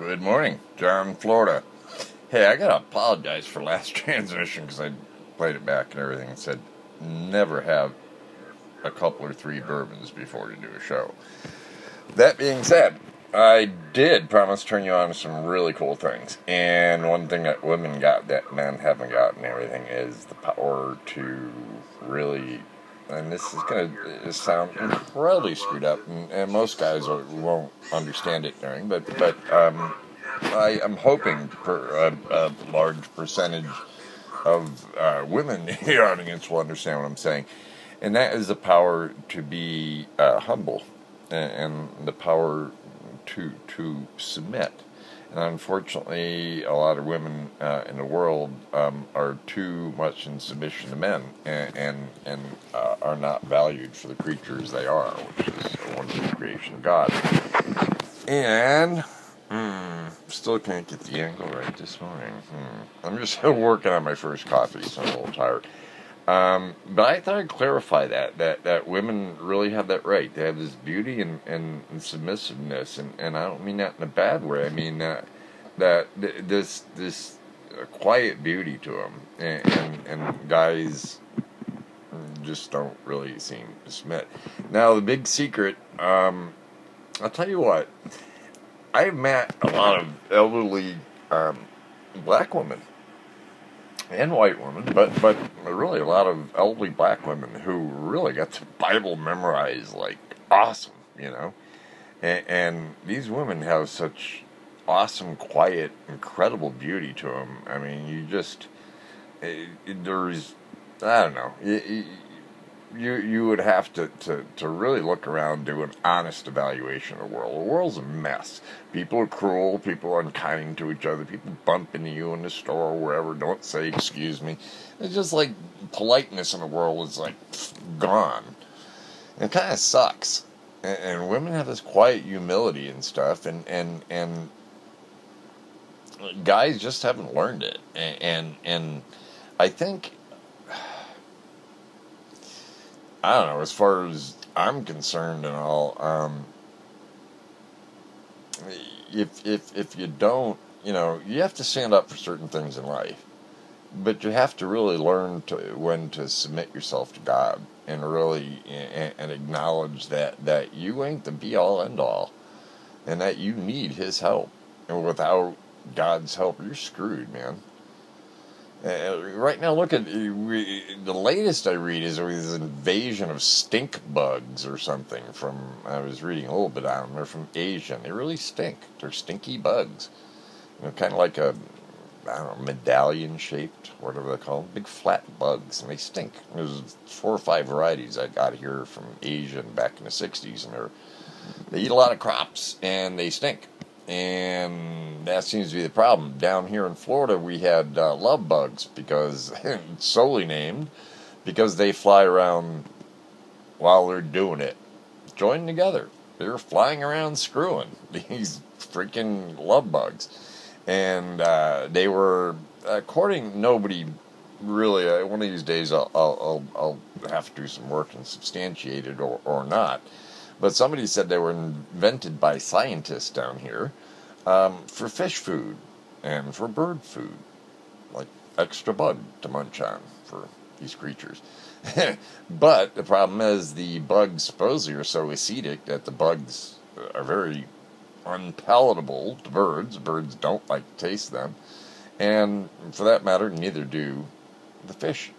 Good morning, John, Florida. Hey, I gotta apologize for last transmission because I played it back and everything and said never have a couple or three bourbons before you do a show. That being said, I did promise to turn you on to some really cool things. And one thing that women got that men haven't got and everything is the power to really, and this is going to sound incredibly screwed up, and most guys won't understand it during, but I am hoping for a large percentage of women in the audience will understand what I'm saying. And that is the power to be humble and the power to submit. And unfortunately, a lot of women in the world are too much in submission to men and are not valued for the creatures they are, which is a wonderful creation of God. And still can't get the angle right this morning. I'm just working on my first coffee, so I'm a little tired. But I thought I'd clarify that women really have that right. They have this beauty and submissiveness, and I don't mean that in a bad way. I mean that this quiet beauty to them, and guys just don't really seem to submit. Now, the big secret, I'll tell you what, I've met a lot of elderly black women and white women, but really a lot of elderly black women who really got the Bible memorized like awesome, and these women have such awesome, quiet, incredible beauty to them. I mean, you just, there's, I don't know, you would have to really look around, do an honest evaluation of the world. The world's a mess. People are cruel, people are unkind to each other, people bump into you in the store or wherever, don't say excuse me. It's just like politeness in the world is like gone. And it kind of sucks. And women have this quiet humility and stuff, and guys just haven't learned it. And I think, I don't know, as far as I'm concerned and all, if you don't, you have to stand up for certain things in life, but you have to really learn when to submit yourself to God and really and acknowledge that you ain't the be all end all, and that you need His help, and without God's help, you're screwed, man. Right now, look at the latest I read is this invasion of stink bugs or something from, I was reading a little bit on them. They're from Asia, and they really stink. They're stinky bugs. Kind of like a, I don't know, medallion shaped, whatever they call them. Big flat bugs, and they stink. There's 4 or 5 varieties I got here from Asia back in the 60s, and they eat a lot of crops, and they stink. And that seems to be the problem. Down here in Florida, we had love bugs, because solely named because they fly around while they're doing it, joined together. They're flying around screwing these freaking love bugs, and they were, according, nobody really. One of these days, I'll have to do some work and substantiate it or not. But somebody said they were invented by scientists down here for fish food and for bird food, like extra bug to munch on for these creatures. But the problem is the bugs supposedly are so acidic that the bugs are very unpalatable to birds. Birds don't like to taste them. And for that matter, neither do the fish.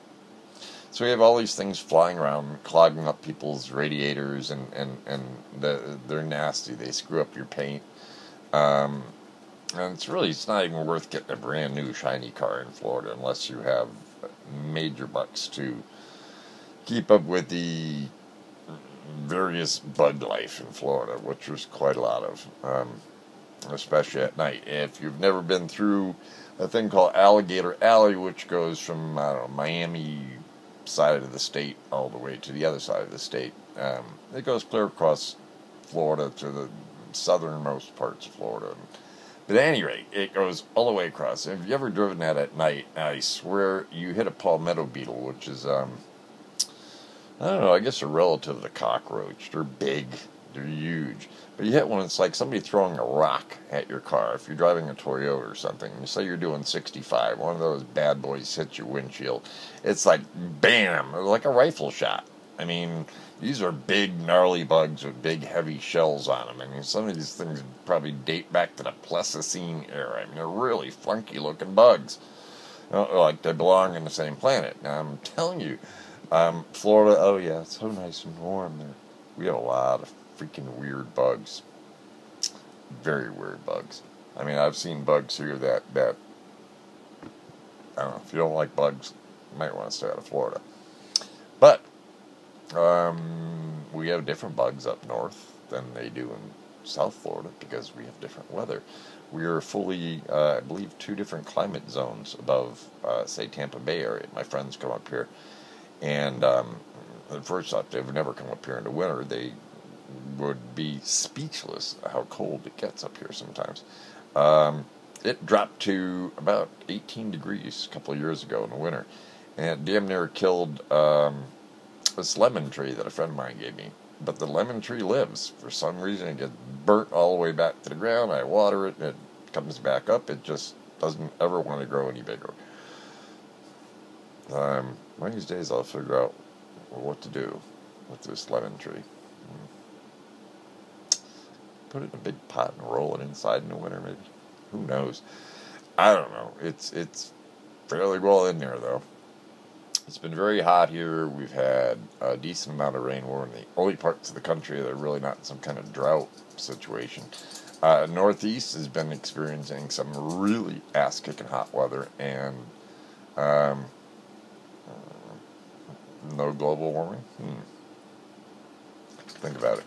So we have all these things flying around, clogging up people's radiators, and they're nasty. They screw up your paint. And it's not even worth getting a brand new shiny car in Florida unless you have major bucks to keep up with the various bug life in Florida, which there's quite a lot of, especially at night. If you've never been through a thing called Alligator Alley, which goes from, I don't know, Miami side of the state all the way to the other side of the state. It goes clear across Florida to the southernmost parts of Florida. But at any rate, it goes all the way across. If you've ever driven that at night, I swear you hit a palmetto beetle, which is, I don't know, I guess a relative of the cockroach. They're big, They're huge. But you hit one, it's like somebody throwing a rock at your car. If you're driving a Toyota or something, you say you're doing 65, one of those bad boys hits your windshield. It's like, bam, like a rifle shot. I mean, these are big, gnarly bugs with big, heavy shells on them. I mean, some of these things probably date back to the Pleistocene era. I mean, they're really funky-looking bugs. Like they belong in the same planet. Now, I'm telling you, Florida, oh yeah, it's so nice and warm there. We have a lot of freaking weird bugs. Very weird bugs. I mean, I've seen bugs here that I don't know, if you don't like bugs, you might want to stay out of Florida. But, we have different bugs up north than they do in South Florida because we have different weather. We are fully, I believe, 2 different climate zones above, say, Tampa Bay area. My friends come up here, and first off, they've never come up here in the winter. They would be speechless how cold it gets up here sometimes. It dropped to about 18 degrees a couple of years ago in the winter, and it damn near killed this lemon tree that a friend of mine gave me. But the lemon tree lives. For some reason, it gets burnt all the way back to the ground. I water it, and it comes back up. It just doesn't ever want to grow any bigger. One of these days, I'll figure out what to do with this lemon tree. Put it in a big pot and roll it inside in the winter, maybe. Who knows? I don't know. It's fairly well in there, though. It's been very hot here. We've had a decent amount of rain. We're in the only parts of the country that are really not in some kind of drought situation. Northeast has been experiencing some really ass-kicking hot weather, and no global warming? Think about it.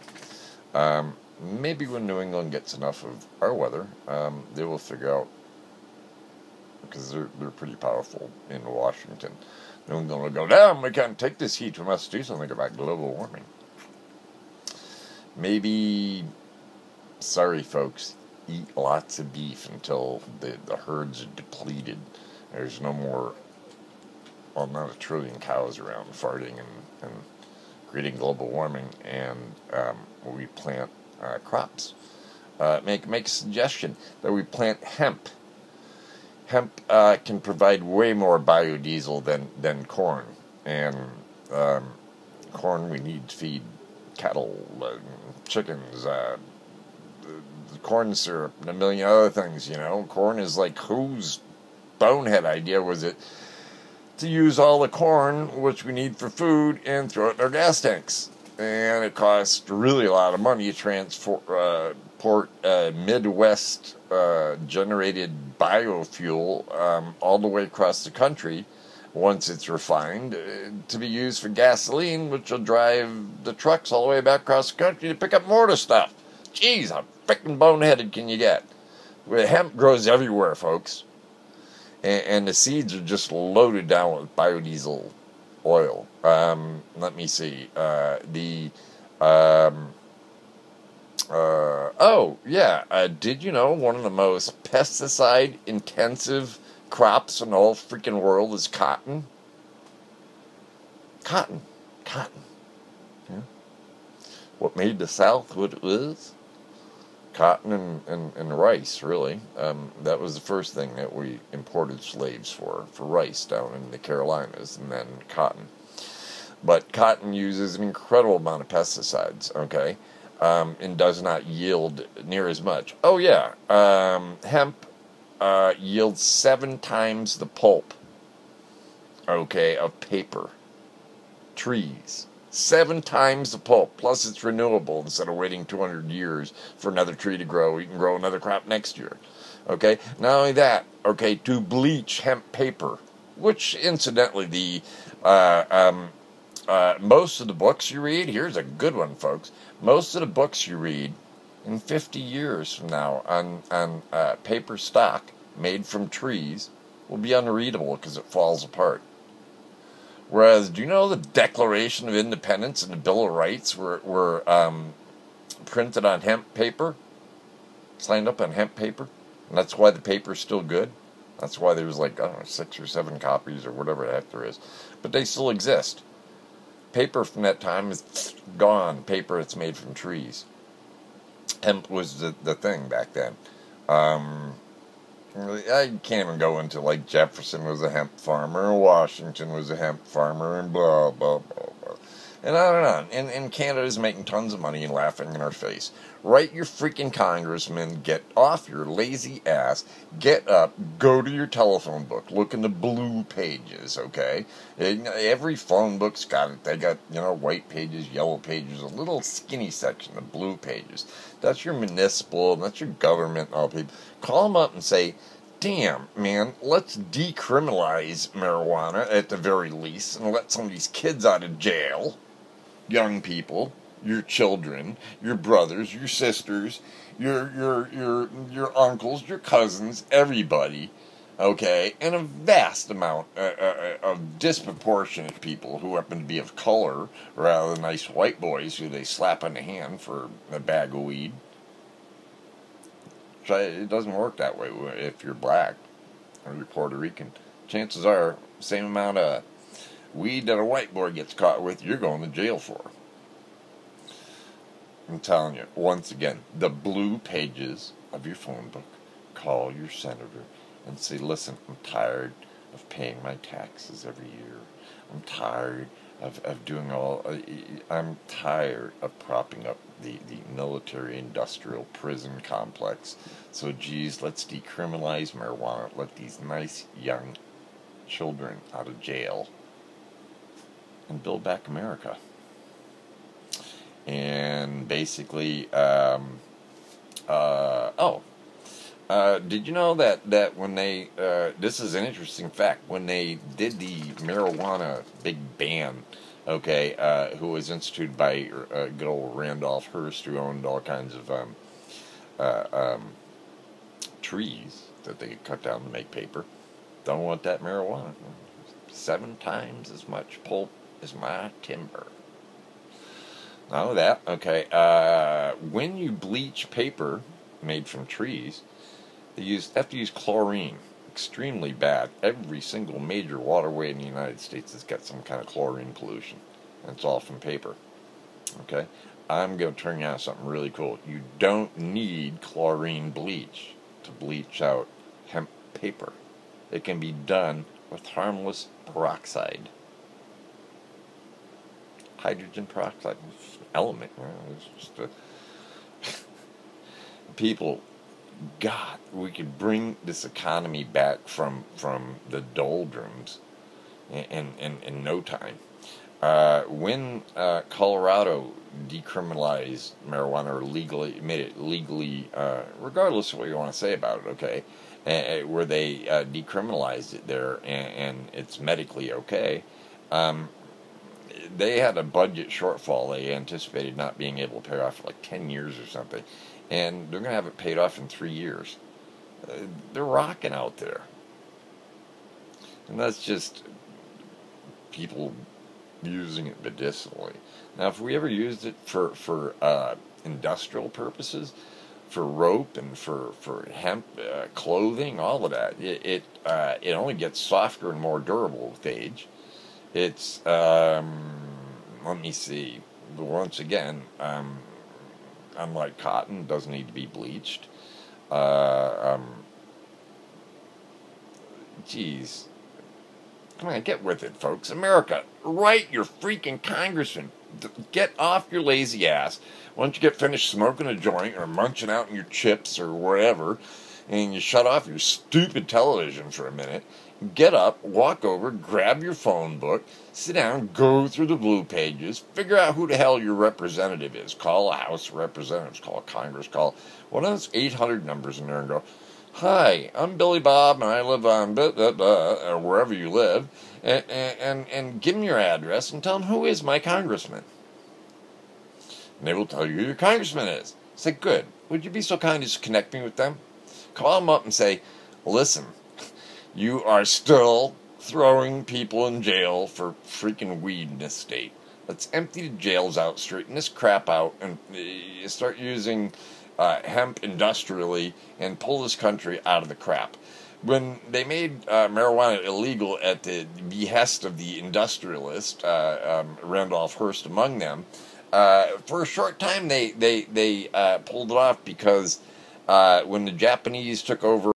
Maybe when New England gets enough of our weather, they will figure out, because they're pretty powerful in Washington. New England will go, damn, we can't take this heat. We must do something about global warming. Maybe, sorry folks, eat lots of beef until the herds are depleted. There's no more, well, not 1 trillion cows around farting and creating global warming, and we plant crops. Make a suggestion that we plant hemp. Hemp can provide way more biodiesel than corn, and corn we need to feed cattle, chickens, corn syrup, and a million other things. You know, corn is like, whose bonehead idea was it to use all the corn which we need for food and throw it in our gas tanks? And it costs really a lot of money to transport Midwest generated biofuel all the way across the country once it's refined to be used for gasoline, which will drive the trucks all the way back across the country to pick up more of the stuff. Jeez, how frickin' boneheaded can you get? Hemp grows everywhere, folks. And the seeds are just loaded down with biodiesel oil. Let me see. Did you know one of the most pesticide-intensive crops in the whole freaking world is cotton? Cotton. Yeah. What made the South what it was? Cotton and rice, really. That was the first thing that we imported slaves for rice down in the Carolinas, and then cotton. But cotton uses an incredible amount of pesticides, okay, and does not yield near as much. Oh, yeah, hemp yields 7 times the pulp, okay, of paper. Trees. 7 times the pulp, plus it's renewable. Instead of waiting 200 years for another tree to grow, you can grow another crop next year. Okay, not only that, okay, to bleach hemp paper, which incidentally, most of the books you read, here's a good one, folks, most of the books you read in 50 years from now on paper stock made from trees will be unreadable because it falls apart. Whereas, do you know the Declaration of Independence and the Bill of Rights were printed on hemp paper? Signed up on hemp paper? And that's why the paper's still good? That's why there's like, I don't know, 6 or 7 copies or whatever the heck there is. But they still exist. Paper from that time is gone. Paper that's made from trees. Hemp was the thing back then. Um, I can't even go into, like, Jefferson was a hemp farmer, and Washington was a hemp farmer, and blah, blah, blah, blah. And on and on. And Canada's making tons of money and laughing in our face. Write your freaking congressman, get off your lazy ass, get up, go to your telephone book, look in the blue pages, okay? Every phone book's got it. They got, white pages, yellow pages, a little skinny section of blue pages. That's your municipal, that's your government, all people. Call them up and say, damn, man, let's decriminalize marijuana at the very least and let some of these kids out of jail. Young people, your children, your brothers, your sisters, your uncles, your cousins, everybody, okay, and a vast amount of disproportionate people who happen to be of color rather than nice white boys who they slap on the hand for a bag of weed. It doesn't work that way if you're black or you're Puerto Rican. Chances are, same amount of weed that a white boy gets caught with, you're going to jail for. I'm telling you, once again, the blue pages of your phone book. Call your senator and say, listen, I'm tired of paying my taxes every year. I'm tired of doing I'm tired of propping up the military-industrial prison complex. So, geez, let's decriminalize marijuana. Let these nice young children out of jail and build back America. And basically, did you know that when they, this is an interesting fact, when they did the marijuana big ban, okay, who was instituted by good old Randolph Hearst, who owned all kinds of trees that they could cut down to make paper, don't want that marijuana. 7 times as much pulp as my timber. Know that, okay. When you bleach paper made from trees, they have to use chlorine. Extremely bad. Every single major waterway in the United States has got some kind of chlorine pollution. And it's all from paper. Okay? I'm going to turn you on something really cool. You don't need chlorine bleach to bleach out hemp paper. It can be done with harmless peroxide. Hydrogen peroxide element. It's just people, God, we could bring this economy back from the doldrums in no time. When Colorado decriminalized marijuana or made it legally, regardless of what you want to say about it, okay, where they decriminalized it there and it's medically okay, they had a budget shortfall. They anticipated not being able to pay off for like 10 years or something. And they're going to have it paid off in 3 years. They're rocking out there. And that's just people using it medicinally. Now, if we ever used it for industrial purposes, for rope and for hemp clothing, all of that, it only gets softer and more durable with age. It's, let me see, once again, unlike cotton, doesn't need to be bleached. Geez. Come on, get with it, folks. America, write your freaking congressman. Get off your lazy ass. Once you get finished smoking a joint or munching out on your chips or whatever, and you shut off your stupid television for a minute, get up, walk over, grab your phone book, sit down, go through the blue pages, figure out who the hell your representative is. Call a House of Representatives, call Congress, call one of those 800 numbers in there and go, hi, I'm Billy Bob, and I live on or wherever you live, and give them your address and tell them who is my congressman. And they will tell you who your congressman is. Say, good. Would you be so kind as to connect me with them? Call them up and say, listen, you are still throwing people in jail for freaking weed in this state. Let's empty the jails out, straighten this crap out, and start using hemp industrially and pull this country out of the crap. When they made marijuana illegal at the behest of the industrialist, Randolph Hearst among them, For a short time, they pulled it off because when the Japanese took over